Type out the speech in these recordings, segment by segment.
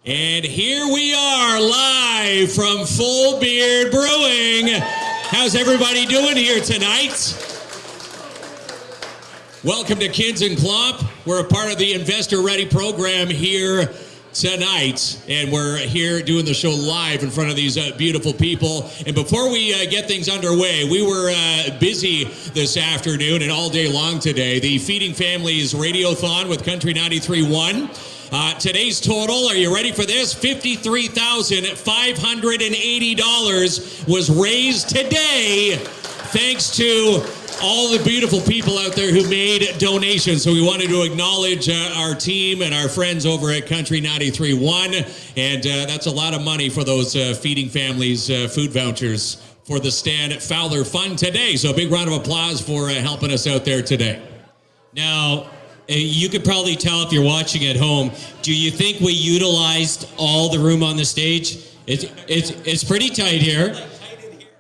And here we are live from Full Beard Brewing. How's everybody doing here tonight? Welcome to KINZ and KLOMP. We're a part of the Investor Ready program here tonight, and we're here doing the show live in front of these beautiful people. And before we get things underway, we were busy this afternoon and all day long today. The Feeding Families Radiothon with Country 93.1. Today's total, are you ready for this? $53,580 was raised today thanks to all the beautiful people out there who made donations. So we wanted to acknowledge our team and our friends over at Country 93.1. And that's a lot of money for those Feeding Families food vouchers for the Stan Fowler Fund today. So a big round of applause for helping us out there today. Now, you could probably tell if you're watching at home, do you think we utilized all the room on the stage? It's pretty tight here.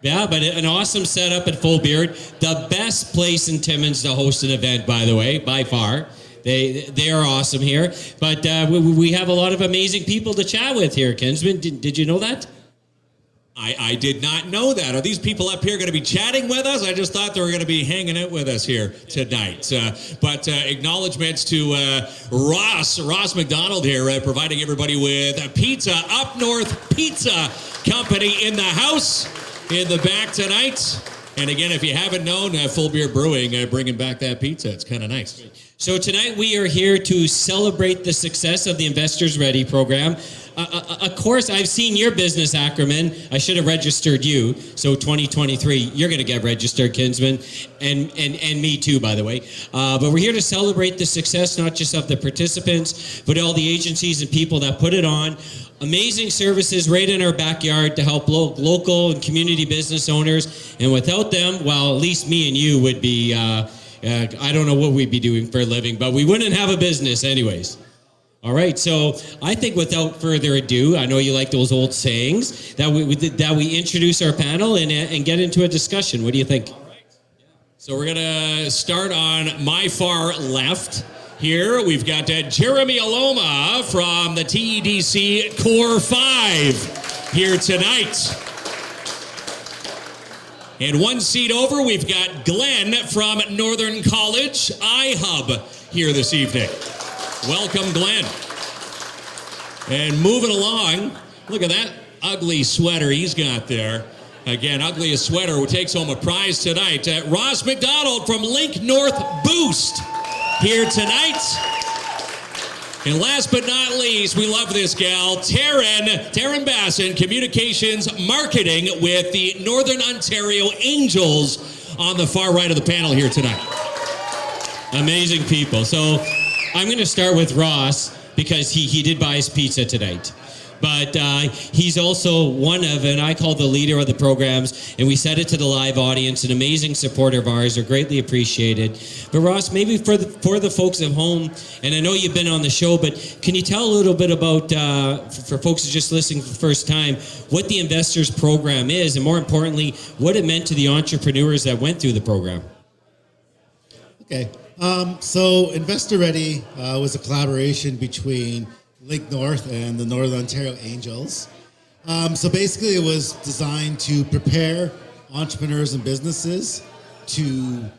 Yeah, but an awesome setup at Full Beard. The best place in Timmins to host an event, by the way, by far. They are awesome here. But we have a lot of amazing people to chat with here, Kinsman. Did you know that? I did not know that. Are these people up here going to be chatting with us? I just thought they were going to be hanging out with us here tonight. But acknowledgements to Ross McDonald here, providing everybody with a pizza. Up North Pizza Company in the house in the back tonight. And again, if you haven't known, Full Beard Brewing bringing back that pizza. It's kind of nice. So tonight we are here to celebrate the success of the Investors Ready program. Of course, I've seen your business, Ackerman. I should have registered you. So 2023, you're going to get registered, Kinsman, and me too, by the way. But we're here to celebrate the success, not just of the participants, but all the agencies and people that put it on. Amazing services right in our backyard to help local and community business owners. And without them, well, at least me and you would be, I don't know what we'd be doing for a living, but we wouldn't have a business anyways. All right, so I think without further ado, I know you like those old sayings, that we introduce our panel and get into a discussion. What do you think? All right. So we're going to start on my far left. Here we've got Jeremy Aloma from the TEDC Core 5 here tonight. And one seat over, we've got Glenn from Northern College iHub here this evening. Welcome, Glenn. And moving along, look at that ugly sweater he's got there. Again, ugliest sweater who takes home a prize tonight. Ross McDonald from Link North Boost here tonight. And last but not least, we love this gal, Taryn Basson, Communications Marketing with the Northern Ontario Angels on the far right of the panel here tonight. Amazing people. So I'm going to start with Ross because he did buy his pizza tonight. But he's also one of, and I call the leader of the programs, and we said it to the live audience, an amazing supporter of ours. They're greatly appreciated. But Ross, maybe for the folks at home, and I know you've been on the show, but can you tell a little bit about, for folks who are just listening for the first time, what the Investors Program is, and more importantly, what it meant to the entrepreneurs that went through the program? Okay. So Investor Ready was a collaboration between Link North and the Northern Ontario Angels. So basically it was designed to prepare entrepreneurs and businesses to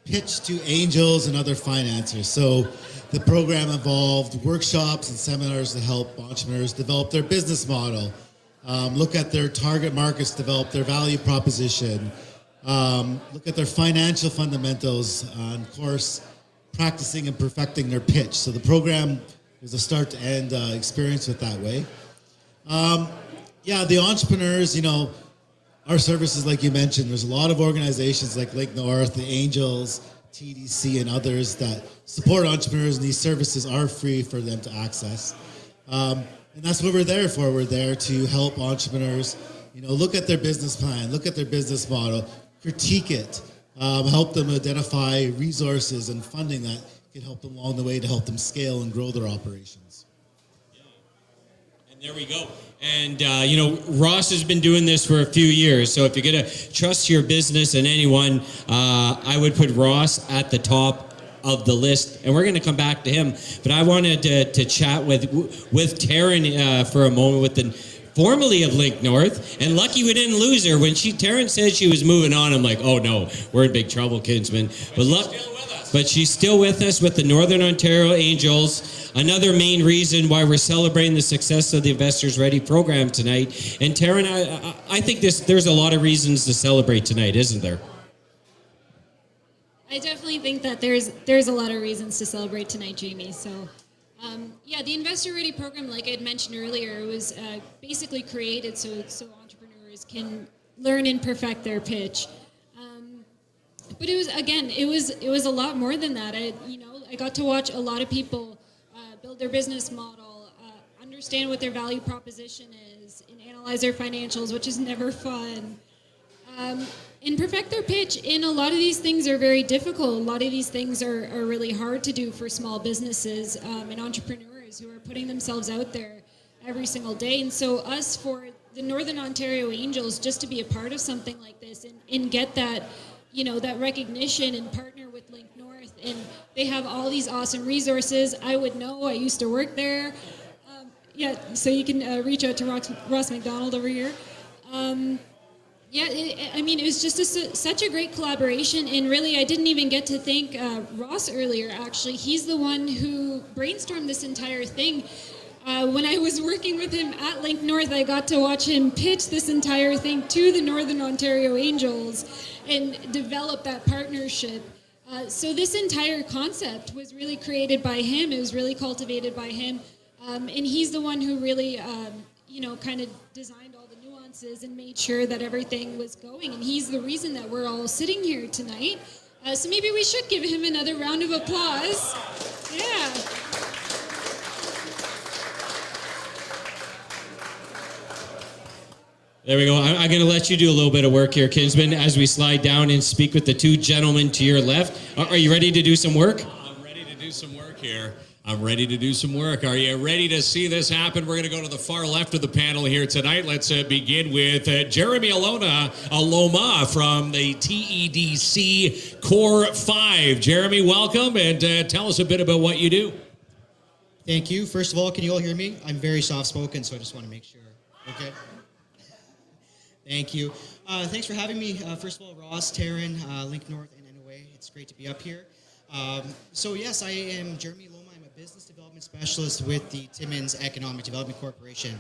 pitch to angels and other financiers. So the program involved workshops and seminars to help entrepreneurs develop their business model, look at their target markets, develop their value proposition, look at their financial fundamentals, and of course, practicing and perfecting their pitch. So the program was a start to end experience with that way. The entrepreneurs, our services, like you mentioned, there's a lot of organizations like Lake North, the Angels, TDC, and others that support entrepreneurs, and these services are free for them to access. And that's what we're there for. We're there to help entrepreneurs, look at their business plan, look at their business model, critique it, help them identify resources and funding that can help them along the way to help them scale and grow their operations. Yeah. And there we go. And, Ross has been doing this for a few years. So if you're going to trust your business and anyone, I would put Ross at the top of the list, and we're going to come back to him. But I wanted to chat with Taryn for a moment, with the formerly of Link North, and lucky we didn't lose her. When Taryn said she was moving on, I'm like, oh no, we're in big trouble, Kinsman. But she's still with us with the Northern Ontario Angels. Another main reason why we're celebrating the success of the Investors Ready program tonight. And Taryn, I think there's a lot of reasons to celebrate tonight, isn't there? I definitely think that there's a lot of reasons to celebrate tonight, Jamie. So, the Investor Ready program, like I had mentioned earlier, was basically created so entrepreneurs can learn and perfect their pitch. But it was a lot more than that. I got to watch a lot of people build their business model, understand what their value proposition is, and analyze their financials, which is never fun. And perfect their pitch. And a lot of these things are very difficult. A lot of these things are really hard to do for small businesses and entrepreneurs who are putting themselves out there every single day. And so us, for the Northern Ontario Angels, just to be a part of something like this and get that, that recognition and partner with Link North. And they have all these awesome resources. I would know. I used to work there. So you can reach out to Ross McDonald over here. It was just such a great collaboration, and really I didn't even get to thank Ross earlier, actually. He's the one who brainstormed this entire thing. When I was working with him at Link North, I got to watch him pitch this entire thing to the Northern Ontario Angels and develop that partnership. So this entire concept was really created by him. It was really cultivated by him. And he's the one who really, kind of designed all the nuances and made sure that everything was going. And he's the reason that we're all sitting here tonight. So maybe we should give him another round of applause. Yeah. There we go. I'm going to let you do a little bit of work here, Kinsman, as we slide down and speak with the two gentlemen to your left. Are you ready to do some work? I'm ready to do some work here. I'm ready to do some work. Are you ready to see this happen? We're going to go to the far left of the panel here tonight. Let's begin with Jeremy Aloma from the TEDC Core 5. Jeremy, welcome, and tell us a bit about what you do. Thank you. First of all, can you all hear me? I'm very soft-spoken, so I just want to make sure. Okay. Thank you. Thanks for having me. First of all, Ross, Taryn, Link North, and NOA. It's great to be up here. Yes, I am Jeremy Aloma. I'm a business development specialist with the Timmins Economic Development Corporation.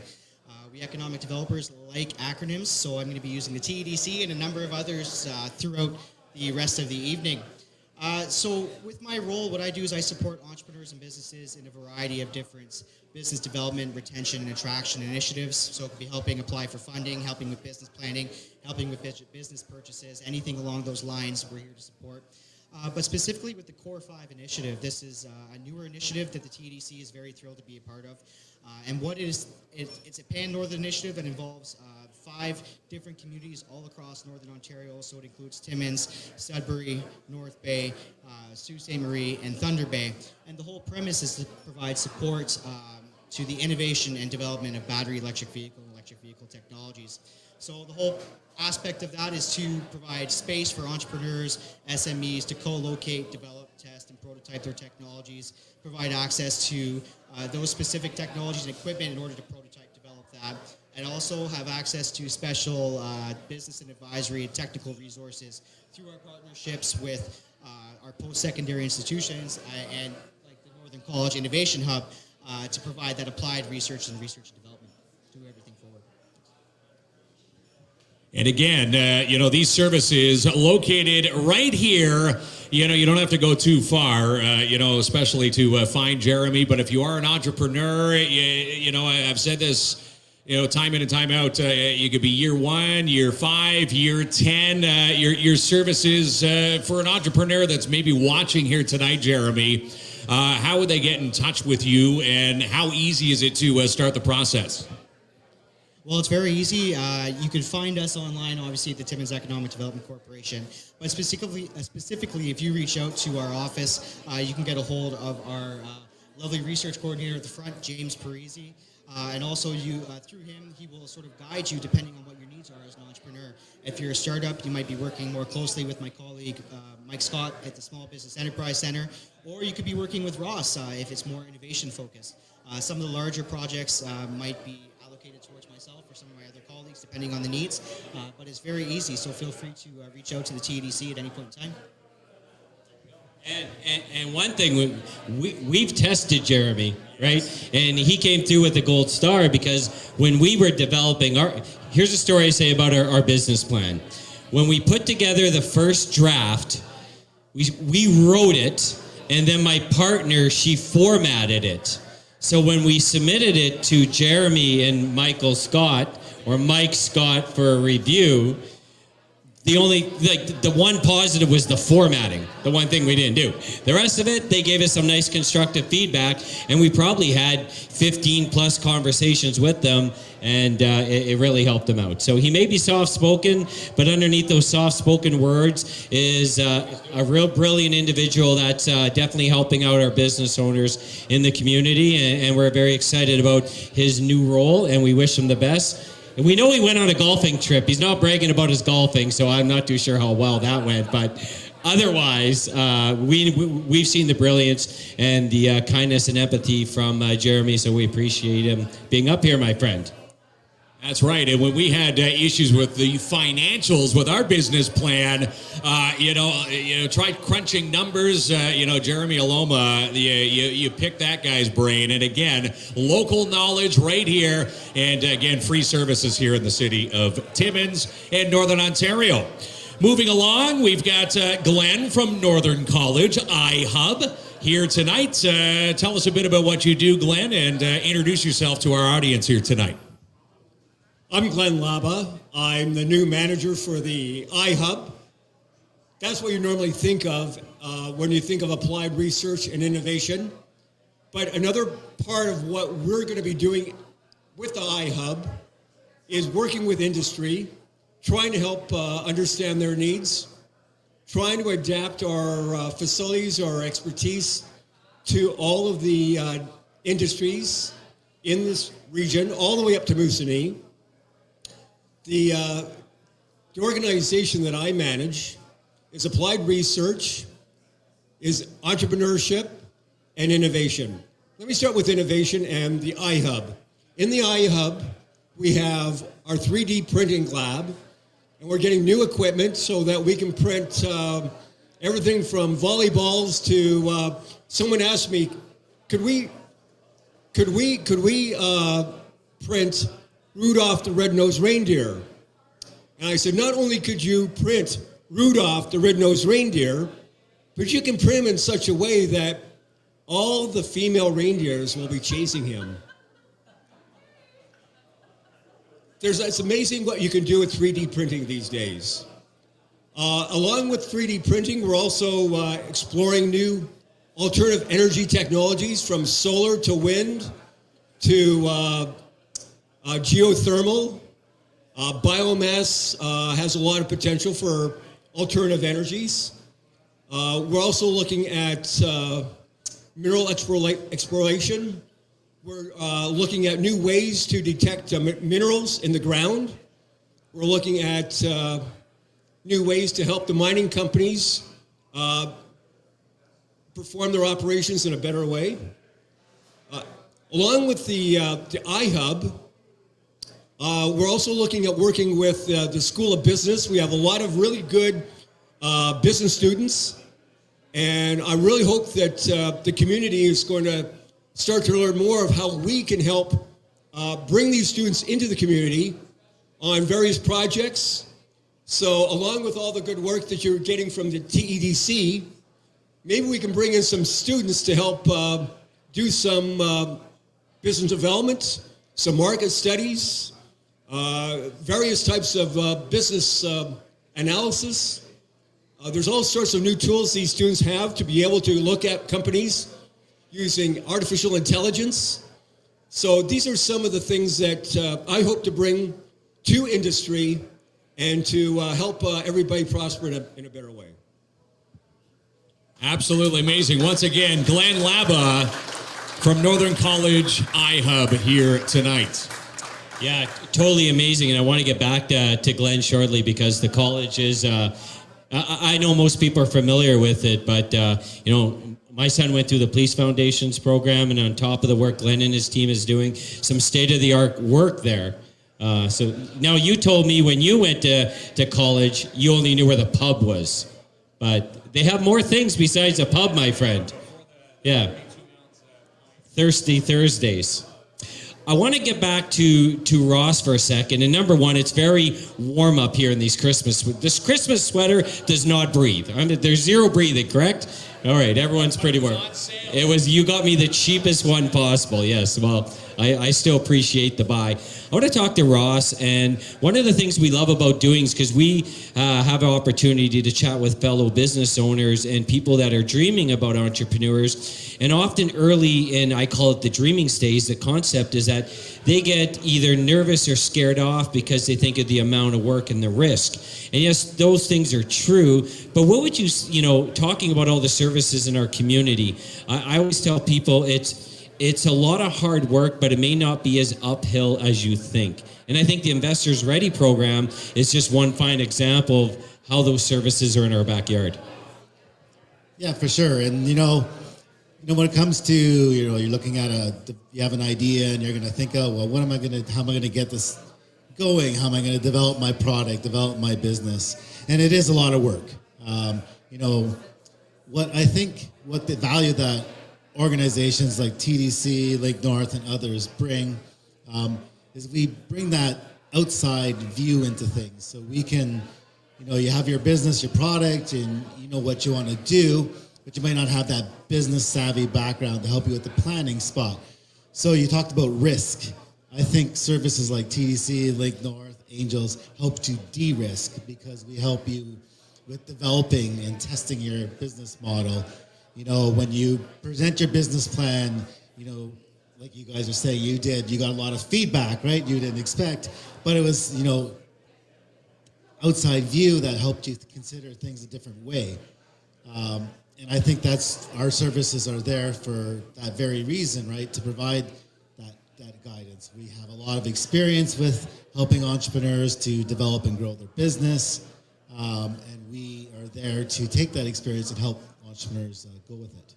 We economic developers like acronyms, so I'm going to be using the TEDC and a number of others throughout the rest of the evening. With my role, what I do is I support entrepreneurs and businesses in a variety of different business development, retention, and attraction initiatives. So it could be helping apply for funding, helping with business planning, helping with business purchases, anything along those lines we're here to support. But specifically with the Core 5 initiative, this is a newer initiative that the TEDC is very thrilled to be a part of. And what it is, it's a pan-Northern initiative that involves 5 different communities all across Northern Ontario. So it includes Timmins, Sudbury, North Bay, Sault Ste. Marie, and Thunder Bay. And the whole premise is to provide support to the innovation and development of battery electric vehicle and electric vehicle technologies. So the whole aspect of that is to provide space for entrepreneurs, SMEs to co-locate, develop, test, and prototype their technologies, provide access to those specific technologies and equipment in order to prototype, develop that, and also have access to special business and advisory and technical resources through our partnerships with our post-secondary institutions and like the Northern College Innovation Hub to provide that applied research and development to move everything forward. And again, these services located right here. You don't have to go too far, especially to find Jeremy. But if you are an entrepreneur, I've said this, time in and time out. You could be year 1, year 5, year 10. Your services for an entrepreneur that's maybe watching here tonight, Jeremy. How would they get in touch with you, and how easy is it to start the process? Well, it's very easy. You can find us online, obviously, at the Timmins Economic Development Corporation. But specifically, if you reach out to our office, you can get a hold of our lovely research coordinator at the front, James Parisi. And also through him, he will sort of guide you depending on what your needs are as an entrepreneur. If you're a startup, you might be working more closely with my colleague, Mike Scott at the Small Business Enterprise Center, or you could be working with Ross if it's more innovation focused. Some of the larger projects might be allocated towards myself or some of my other colleagues, depending on the needs, but it's very easy, so feel free to reach out to the TEDC at any point in time. And one thing, we've tested Jeremy, right? And he came through with a gold star because when we were developing here's a story I say about our business plan. When we put together the first draft, we wrote it, and then my partner, she formatted it. So when we submitted it to Jeremy and Michael Scott, or Mike Scott for a review, the one positive was the formatting, the one thing we didn't do. The rest of it, they gave us some nice constructive feedback, and we probably had 15 plus conversations with them, and it really helped them out. So he may be soft-spoken, but underneath those soft-spoken words is a real brilliant individual that's definitely helping out our business owners in the community, and we're very excited about his new role, and we wish him the best. And we know he went on a golfing trip. He's not bragging about his golfing, so I'm not too sure how well that went. But otherwise, we've seen the brilliance and the kindness and empathy from Jeremy, so we appreciate him being up here, my friend. That's right. And when we had issues with the financials with our business plan, tried crunching numbers. Jeremy Aloma, you picked that guy's brain. And again, local knowledge right here. And again, free services here in the city of Timmins and Northern Ontario. Moving along, we've got Glenn from Northern College, iHub, here tonight. Tell us a bit about what you do, Glenn, and introduce yourself to our audience here tonight. I'm Glenn Laba. I'm the new manager for the iHub. That's what you normally think of when you think of applied research and innovation. But another part of what we're going to be doing with the iHub is working with industry, trying to help understand their needs, trying to adapt our facilities, our expertise to all of the industries in this region, all the way up to Moosonee. The organization that I manage is applied research, is entrepreneurship, and innovation. Let me start with innovation and the iHub. In the iHub, we have our 3D printing lab, and we're getting new equipment so that we can print everything from volleyballs to, someone asked me, could we print Rudolph the Red-Nosed Reindeer? And I said, not only could you print Rudolph the Red-Nosed Reindeer, but you can print him in such a way that all the female reindeers will be chasing him. It's amazing what you can do with 3D printing these days. Along with 3D printing, we're also exploring new alternative energy technologies, from solar to wind to geothermal. Biomass has a lot of potential for alternative energies. We're also looking at mineral exploration. We're looking at new ways to detect minerals in the ground. We're looking at new ways to help the mining companies perform their operations in a better way. Along with the iHub, we're also looking at working with the School of Business. We have a lot of really good business students, and I really hope that the community is going to start to learn more of how we can help bring these students into the community on various projects. So along with all the good work that you're getting from the TEDC, maybe we can bring in some students to help do some business development, some market studies, various types of business analysis. There's all sorts of new tools these students have to be able to look at companies using artificial intelligence. So these are some of the things that I hope to bring to industry and to help everybody prosper in a better way. Absolutely amazing. Once again, Glenn Laba from Northern College iHub here tonight. Yeah, totally amazing. And I want to get back to Glenn shortly because the college is, I know most people are familiar with it, but, my son went through the Police Foundations program, and on top of the work Glenn and his team is doing, some state-of-the-art work there. So now you told me when you went to college, you only knew where the pub was. But they have more things besides a pub, my friend. Yeah. Thirsty Thursdays. I want to get back to Ross for a second. And number one, it's very warm up here in these Christmas. This Christmas sweater does not breathe. There's zero breathing, correct? All right, everyone's pretty warm. It was, you got me the cheapest one possible. Yes, well, I still appreciate the buy. I want to talk to Ross, and one of the things we love about doing is because we have an opportunity to chat with fellow business owners and people that are dreaming about entrepreneurs. And often early in, I call it the dreaming stage, the concept is that they get either nervous or scared off because they think of the amount of work and the risk. And yes, those things are true, but what would you, talking about all the services in our community, I always tell people it's a lot of hard work, but it may not be as uphill as you think. And I think the Investors Ready program is just one fine example of how those services are in our backyard. Yeah, for sure. And when it comes to you're looking at you have an idea and you're going to think, oh well, how am I going to get this going? How am I going to develop my product, develop my business? And it is a lot of work. What the value that organizations like TDC, Lake North, and others bring is we bring that outside view into things. So we can, you have your business, your product, and you know what you want to do, but you might not have that business savvy background to help you with the planning spot. So you talked about risk. I think services like TDC, Lake North, Angels help to de-risk because we help you with developing and testing your business model. When you present your business plan, like you guys are saying you got a lot of feedback, right? You didn't expect, but it was, outside view that helped you consider things a different way. And I think our services are there for that very reason, right? To provide that guidance. We have a lot of experience with helping entrepreneurs to develop and grow their business. And we are there to take that experience and help entrepreneurs go with it.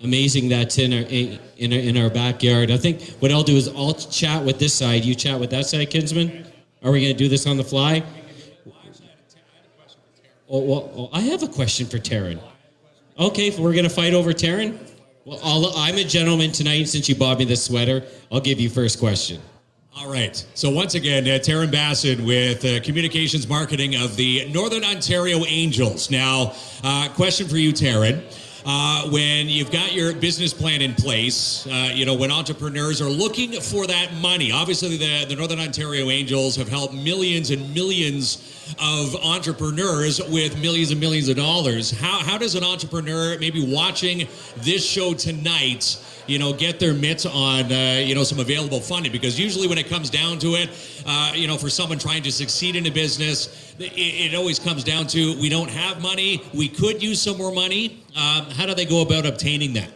Amazing that's in our backyard. I think what I'll do is I'll chat with this side, you chat with that side, Kinsman. Are we going to do this on the fly? I have a question for Taryn. Okay, we're going to fight over Taryn? Well, I'm a gentleman tonight, and since you bought me this sweater, I'll give you first question. All right. So once again, Taryn Bassett with Communications Marketing of the Northern Ontario Angels. Now, question for you, Taryn. When you've got your business plan in place, when entrepreneurs are looking for that money, obviously the Northern Ontario Angels have helped millions and millions of entrepreneurs with millions and millions of dollars. How does an entrepreneur maybe watching this show tonight, get their mitts on, some available funding? Because usually when it comes down to it, for someone trying to succeed in a business, it always comes down to we don't have money, we could use some more money. How do they go about obtaining that?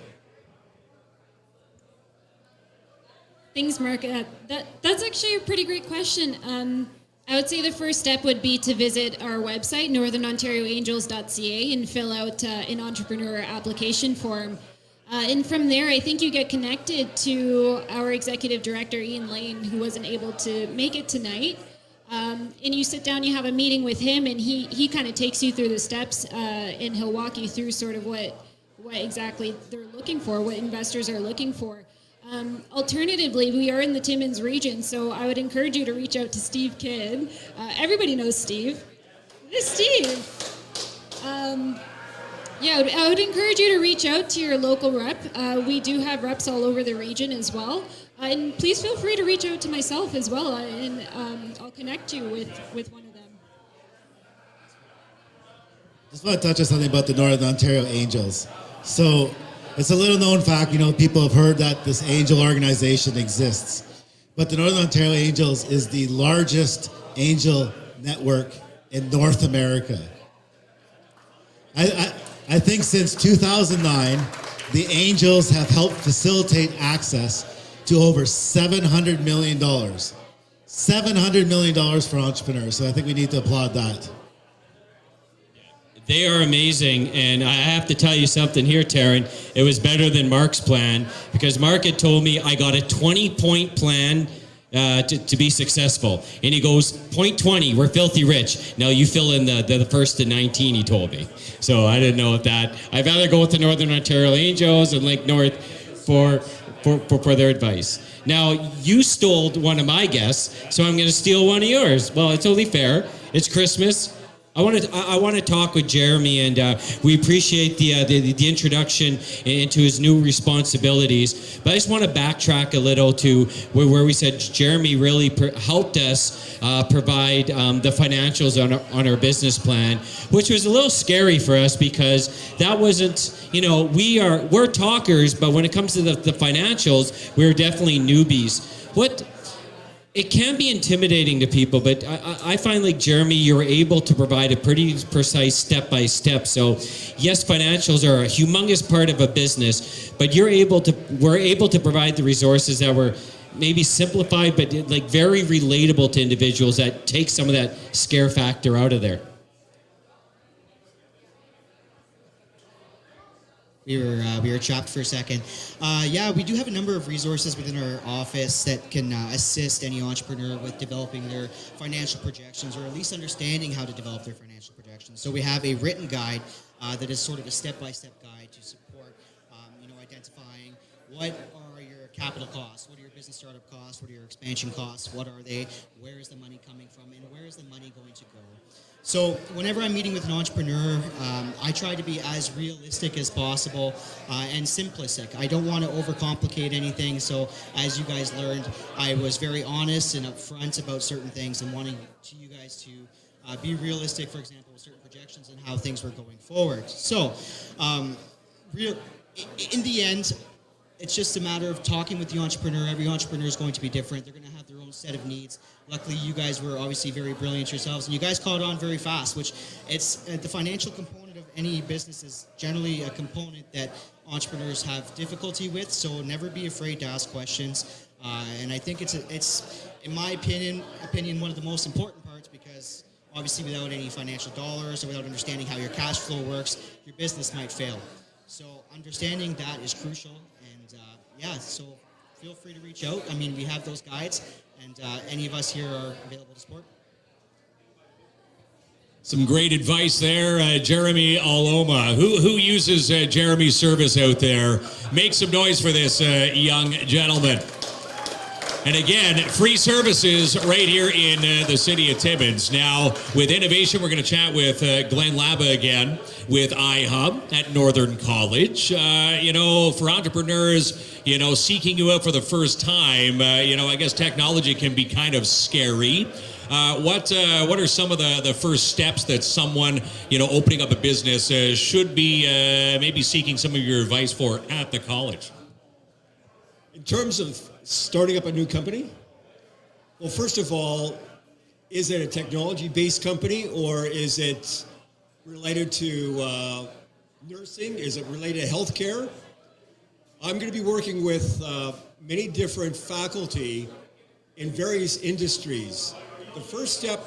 Thanks, Mark. That's actually a pretty great question. I would say the first step would be to visit our website, northernontarioangels.ca, and fill out an entrepreneur application form. And from there, I think you get connected to our executive director, Ian Lane, who wasn't able to make it tonight. And you sit down, you have a meeting with him, and he kind of takes you through the steps, and he'll walk you through sort of what exactly they're looking for, what investors are looking for. Alternatively, we are in the Timmins region, so I would encourage you to reach out to Steve Kidd. Everybody knows Steve. This is Steve. I would encourage you to reach out to your local rep. We do have reps all over the region as well. And please feel free to reach out to myself as well, and I'll connect you with one of them. Just want to touch on something about the Northern Ontario Angels. So it's a little known fact, people have heard that this angel organization exists. But the Northern Ontario Angels is the largest angel network in North America. I think since 2009, the Angels have helped facilitate access to over $700 million. $700 million for entrepreneurs. So I think we need to applaud that. They are amazing, and I have to tell you something here, Taryn. It was better than Mark's plan, because Mark had told me I got a 20-point plan to be successful. And he goes, point 20, we're filthy rich. Now you fill in the first to 19, he told me. So I didn't know if that. I'd rather go with the Northern Ontario Angels and Link North for their advice. Now, you stole one of my guests, so I'm going to steal one of yours. Well, it's only fair. It's Christmas. I want to talk with Jeremy, and we appreciate the introduction into his new responsibilities. But I just want to backtrack a little to where we said Jeremy really helped us provide the financials on our business plan, which was a little scary for us because that wasn't, we're talkers, but when it comes to the financials, we're definitely newbies. It can be intimidating to people, but I find like Jeremy, you're able to provide a pretty precise step-by-step. So yes, financials are a humongous part of a business, but we're able to provide the resources that were maybe simplified, but like very relatable to individuals that take some of that scare factor out of there. We were chopped for a second. We do have a number of resources within our office that can assist any entrepreneur with developing their financial projections, or at least understanding how to develop their financial projections. So we have a written guide that is sort of a step-by-step guide to support, identifying what are your capital costs, what are your business startup costs, what are your expansion costs, what are they, where is the money coming from, and where is the money going to go. So whenever I'm meeting with an entrepreneur, I try to be as realistic as possible and simplistic. I don't want to overcomplicate anything. So as you guys learned, I was very honest and upfront about certain things and wanting you guys to be realistic, for example, with certain projections and how things were going forward. So in the end, it's just a matter of talking with the entrepreneur. Every entrepreneur is going to be different. They're going to have their own set of needs. Luckily, you guys were obviously very brilliant yourselves, and you guys caught on very fast, which it's the financial component of any business is generally a component that entrepreneurs have difficulty with, so never be afraid to ask questions. And I think it's in my opinion, one of the most important parts, because obviously without any financial dollars or without understanding how your cash flow works, your business might fail. So understanding that is crucial, and so feel free to reach out. I mean, we have those guides, and any of us here are available to support. Some great advice there, Jeremy Aloma. Who uses Jeremy's service out there? Make some noise for this young gentleman. And again, free services right here in the city of Timmins. Now, with innovation, we're going to chat with Glenn Laba again with iHub at Northern College. For entrepreneurs, seeking you out for the first time, I guess technology can be kind of scary. What are some of the first steps that someone, opening up a business should be maybe seeking some of your advice for at the college? In terms of starting up a new company, well, first of all, is it a technology-based company, or is it related to nursing? Is it related to healthcare? I'm going to be working with many different faculty in various industries. The first step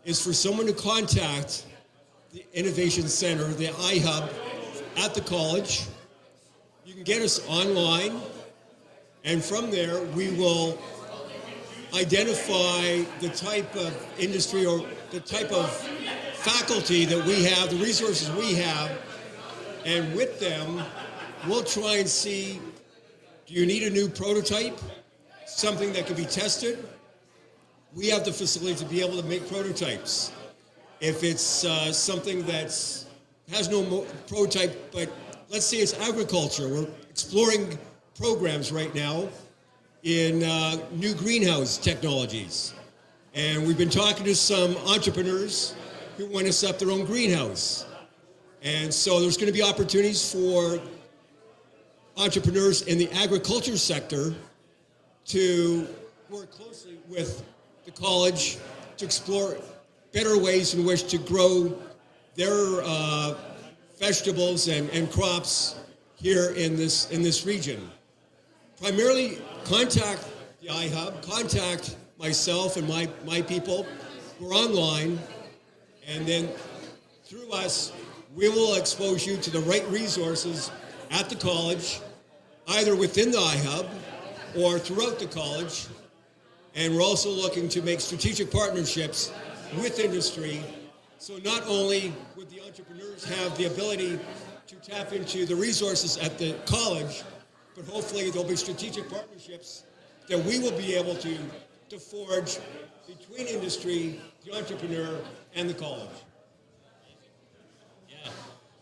is for someone to contact the Innovation Center, the iHub, at the college. You can get us online, and from there we will identify the type of industry or the type of faculty that we have, the resources we have, and with them we'll try and see, do you need a new prototype, something that can be tested? We have the facility to be able to make prototypes. If it's something that has no prototype, but let's say it's agriculture, we're exploring programs right now in new greenhouse technologies. And we've been talking to some entrepreneurs who want to set up their own greenhouse. And so there's going to be opportunities for entrepreneurs in the agriculture sector to work closely with the college to explore better ways in which to grow their vegetables and crops here in this region. Primarily contact the iHub, contact myself and my people who are online, and then through us, we will expose you to the right resources at the college, either within the iHub or throughout the college. And we're also looking to make strategic partnerships with industry, so not only would the entrepreneurs have the ability to tap into the resources at the college, but hopefully there'll be strategic partnerships that we will be able to forge between industry, the entrepreneur, and the college.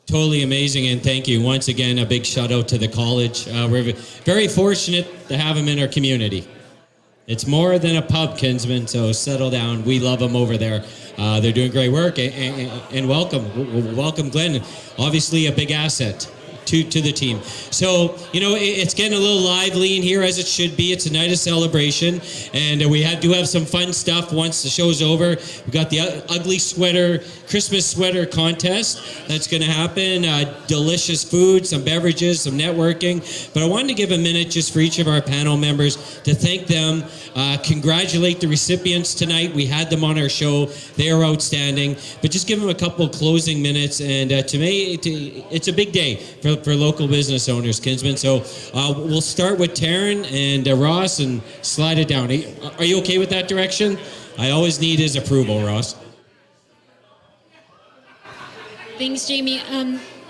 Totally amazing, and thank you. Once again, a big shout out to the college. We're very fortunate to have them in our community. It's more than a pub, Kinsman, so settle down. We love them over there. They're doing great work, and welcome, Glenn. Obviously a big asset to the team. So, it's getting a little lively in here, as it should be. It's a night of celebration, and we do have some fun stuff once the show's over. We've got the ugly sweater, Christmas sweater contest that's going to happen. Delicious food, some beverages, some networking. But I wanted to give a minute just for each of our panel members to thank them, congratulate the recipients tonight. We had them on our show. They are outstanding. But just give them a couple closing minutes. And to me, it's a big day for local business owners, Kinsman. So we'll start with Taryn and Ross and slide it down. Are you okay with that direction? I always need his approval, Ross. Thanks, Jamie.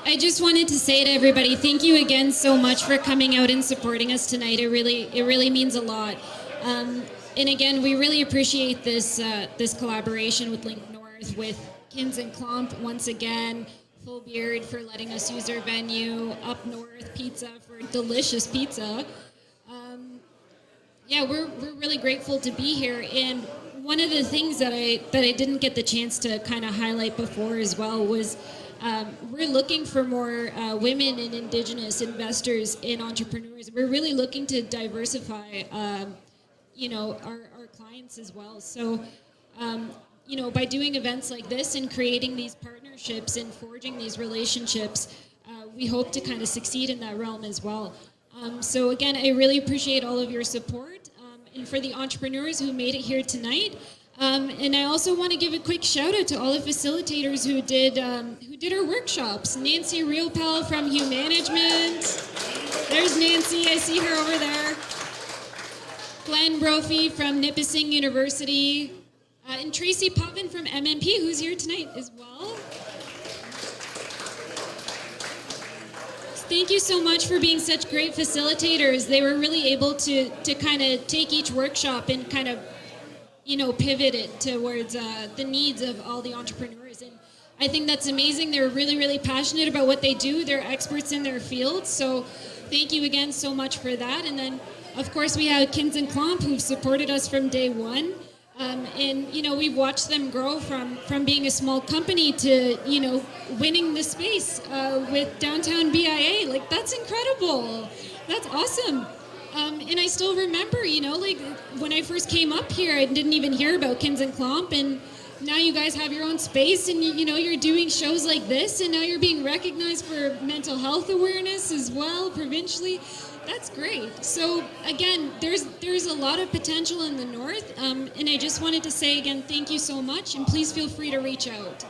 I just wanted to say to everybody, thank you again so much for coming out and supporting us tonight. It really means a lot. And again, we really appreciate this collaboration with Link North, with KINZ and KLOMP once again, Full Beard for letting us use their venue, Up North Pizza for delicious pizza. We're really grateful to be here. And one of the things that I didn't get the chance to kind of highlight before as well was we're looking for more women and Indigenous investors and entrepreneurs. We're really looking to diversify, our clients as well. So, by doing events like this and creating these partnerships and forging these relationships, we hope to kind of succeed in that realm as well. So again, I really appreciate all of your support, and for the entrepreneurs who made it here tonight. And I also want to give a quick shout out to all the facilitators who did our workshops. Nancy Realpal from Hugh Management. There's Nancy, I see her over there. Glenn Brophy from Nipissing University. And Tracy Potvin from MMP, who's here tonight as well. Thank you so much for being such great facilitators. They were really able to kind of take each workshop and kind of, pivot it towards the needs of all the entrepreneurs. And I think that's amazing. They're really, really passionate about what they do. They're experts in their field. So thank you again so much for that. And then, of course, we have KINZ and KLOMP, who've supported us from day one. And we've watched them grow from being a small company to winning the space with downtown BIA. Like, that's incredible. That's awesome. And I still remember, when I first came up here, I didn't even hear about KINZ and KLOMP, and now you guys have your own space, and you're doing shows like this, and now you're being recognized for mental health awareness as well, provincially. That's great. So again, there's a lot of potential in the north, and I just wanted to say again, thank you so much, and please feel free to reach out.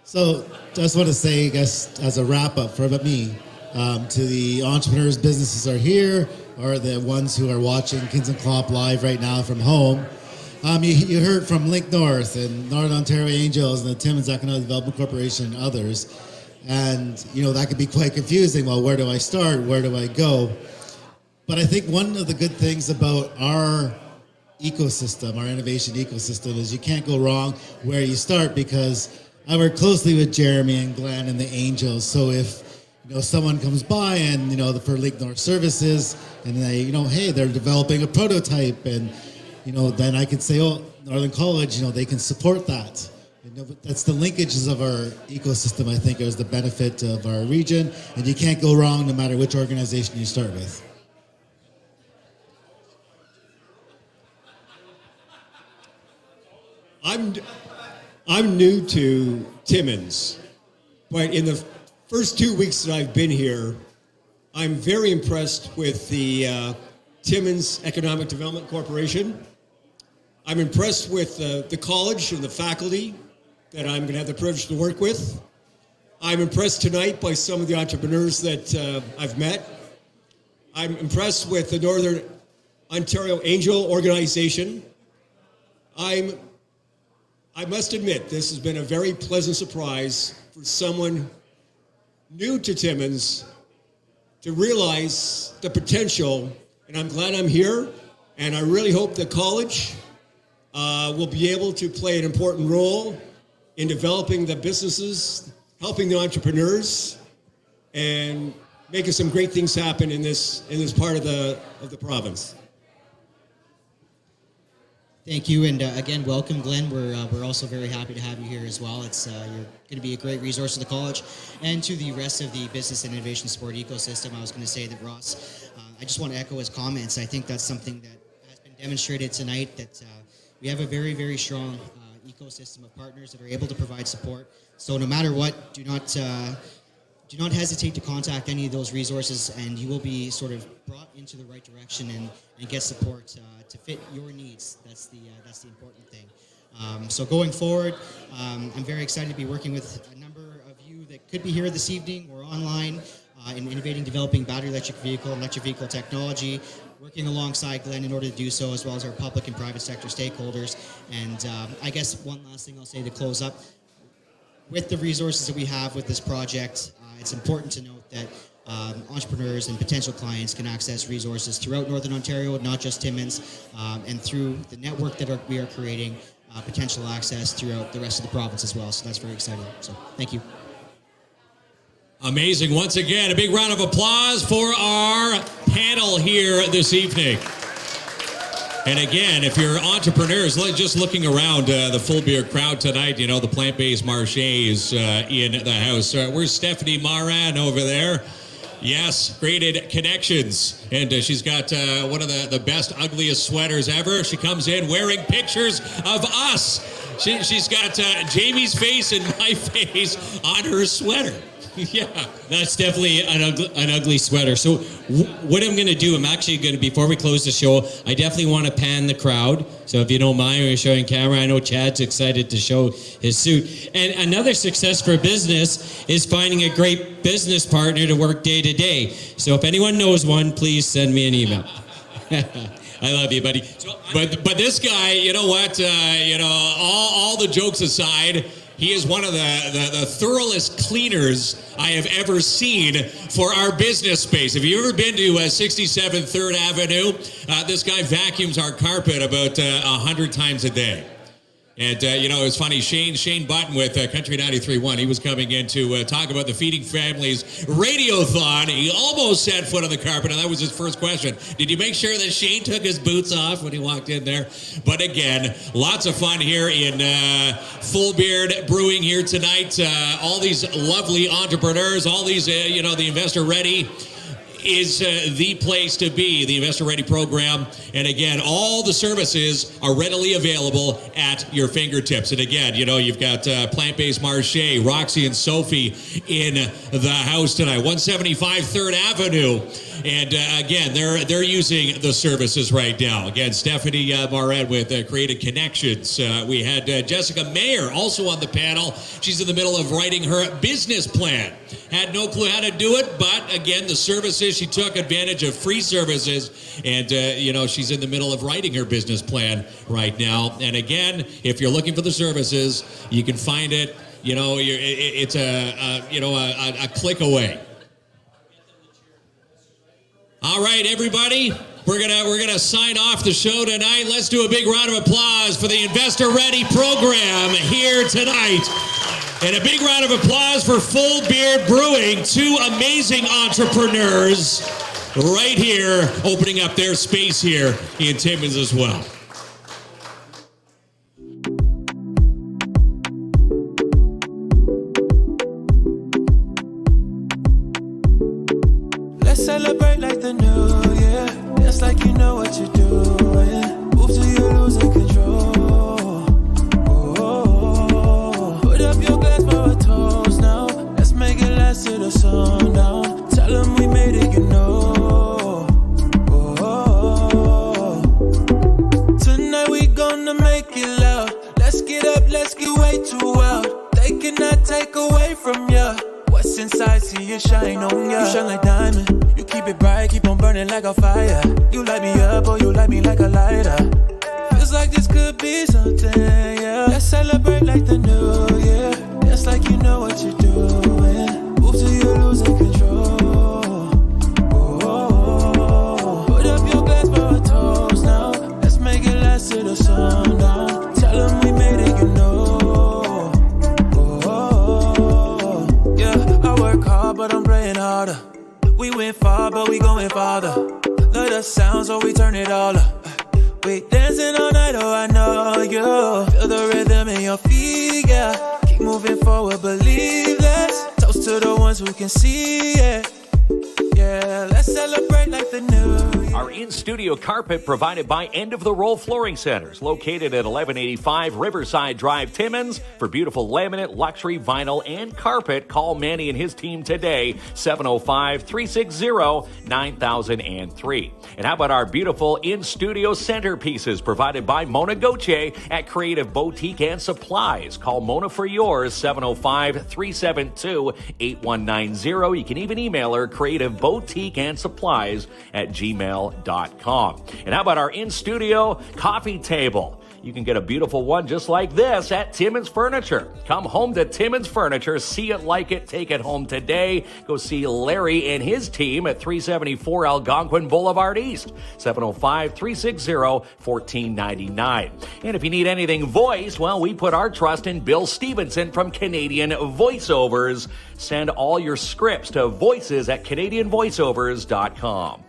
So just want to say, I guess, as a wrap up for me, to the entrepreneurs, businesses are here, or the ones who are watching KINZ and KLOMP live right now from home. You heard from Link North and Northern Ontario Angels and the Timmins Economic Development Corporation and others. And, that could be quite confusing. Well, where do I start? Where do I go? But I think one of the good things about our ecosystem, our innovation ecosystem, is you can't go wrong where you start, because I work closely with Jeremy and Glenn and the Angels. So if, someone comes by and, for Link North Services, and they, hey, they're developing a prototype, and, then I could say, oh, Northern College, they can support that. That's the linkages of our ecosystem, I think, is the benefit of our region, and you can't go wrong no matter which organization you start with. I'm new to Timmins, but in the first 2 weeks that I've been here, I'm very impressed with the Timmins Economic Development Corporation. I'm impressed with the college and the faculty that I'm going to have the privilege to work with. I'm impressed tonight by some of the entrepreneurs that I've met. I'm impressed with the Northern Ontario Angel Organization. I must admit, this has been a very pleasant surprise for someone new to Timmins to realize the potential, and I'm glad I'm here, and I really hope the college will be able to play an important role in developing the businesses, helping the entrepreneurs, and making some great things happen in this part of the province. Thank you, and again, welcome, Glenn. We're also very happy to have you here as well. It's you're going to be a great resource to the college and to the rest of the business and innovation support ecosystem. I was going to say that Ross, I just want to echo his comments. I think that's something that has been demonstrated tonight, that we have a very, very strong ecosystem of partners that are able to provide support. So no matter what, do not hesitate to contact any of those resources, and you will be sort of brought into the right direction and get support to fit your needs. That's the important thing. So going forward, I'm very excited to be working with a number of you that could be here this evening or online in innovating, developing battery electric vehicle technology, working alongside Glenn in order to do so, as well as our public and private sector stakeholders. And I guess one last thing I'll say to close up, with the resources that we have with this project, it's important to note that entrepreneurs and potential clients can access resources throughout Northern Ontario, not just Timmins, and through the network that we are creating, potential access throughout the rest of the province as well. So that's very exciting. So thank you. Amazing. Once again, a big round of applause for our panel here this evening. And again, if you're entrepreneurs, just looking around the full beer crowd tonight, you know, the plant-based marché is in the house. Where's Stephanie Maran over there? Yes, created connections. And she's got one of the best, ugliest sweaters ever. She comes in wearing pictures of us. She's got Jamie's face and my face on her sweater. Yeah, that's definitely an ugly sweater. So what I'm going to do, I'm actually going to, before we close the show, I definitely want to pan the crowd. So if you don't mind, we're showing camera. I know Chad's excited to show his suit. And another success for business is finding a great business partner to work day to day. So if anyone knows one, please send me an email. I love you, buddy. But this guy, you know what? All the jokes aside, he is one of the thoroughest cleaners I have ever seen for our business space. Have you ever been to 67 3rd Avenue? This guy vacuums our carpet about 100 times a day. And, it was funny, Shane Button with Country 93.1, he was coming in to talk about the Feeding Families Radiothon. He almost set foot on the carpet, and that was his first question. Did you make sure that Shane took his boots off when he walked in there? But again, lots of fun here in Full Beard Brewing here tonight. All these lovely entrepreneurs, all these, the Investor Ready is the place to be, the Investor Ready program. And again, all the services are readily available at your fingertips. And again, you've got Plant-Based Marché, Roxy and Sophie in the house tonight, 175 3rd Avenue. And again, they're using the services right now. Again, Stephanie Maran with Creative Connections. We had Jessica Mayer also on the panel. She's in the middle of writing her business plan. Had no clue how to do it, but again, the services, she took advantage of free services, and she's in the middle of writing her business plan right now. And again, if you're looking for the services, you can find it. It's a click away. All right, everybody, we're gonna sign off the show tonight. Let's do a big round of applause for the Investor Ready program here tonight. And a big round of applause for Full Beard Brewing, two amazing entrepreneurs right here, opening up their space here in Timmins as well. Let's celebrate like the new year. Dance like you know what you're doing. Move till you're losing control. Oh. Tell them we made it, you know. Oh. Tonight we gonna make it loud. Let's get up, let's get way too wild. They cannot take away from ya. What's inside, see it shine on ya. You shine like diamond. You keep it bright, keep on burning like a fire. You light me up, or you light me like a lighter. Feels like this could be something, yeah. Let's celebrate like the new year. Dance like you know what you're doing. Move till you're losing control. Oh. Put up your glass for a toast now. Let's make it last till the sundown. Tell them we made it, you know. I work hard, but I'm praying harder. We went far, but we going farther. Love the sound, so we turn it all up. We dancing all night, oh I know you. Feel the rhythm in your feet, yeah. Keep moving forward, believe this. Toast to the ones who can see it. Yeah, let's celebrate like the new year. Our in-studio carpet provided by End of the Roll Flooring Centers, located at 1185 Riverside Drive, Timmins. For beautiful laminate, luxury, vinyl, and carpet, call Manny and his team today, 705-360-9003. And how about our beautiful in-studio centerpieces provided by Mona Goche at Creative Boutique and Supplies. Call Mona for yours, 705-372-8190. You can even email her, Creative Boutique and Supplies at gmail.com. And how about our in-studio coffee table? You can get a beautiful one just like this at Timmins Furniture. Come home to Timmins Furniture. See it, like it, take it home today. Go see Larry and his team at 374 Algonquin Boulevard East, 705-360-1499. And if you need anything voiced, well, we put our trust in Bill Stevenson from Canadian Voiceovers. Send all your scripts to voices@canadianvoiceovers.com.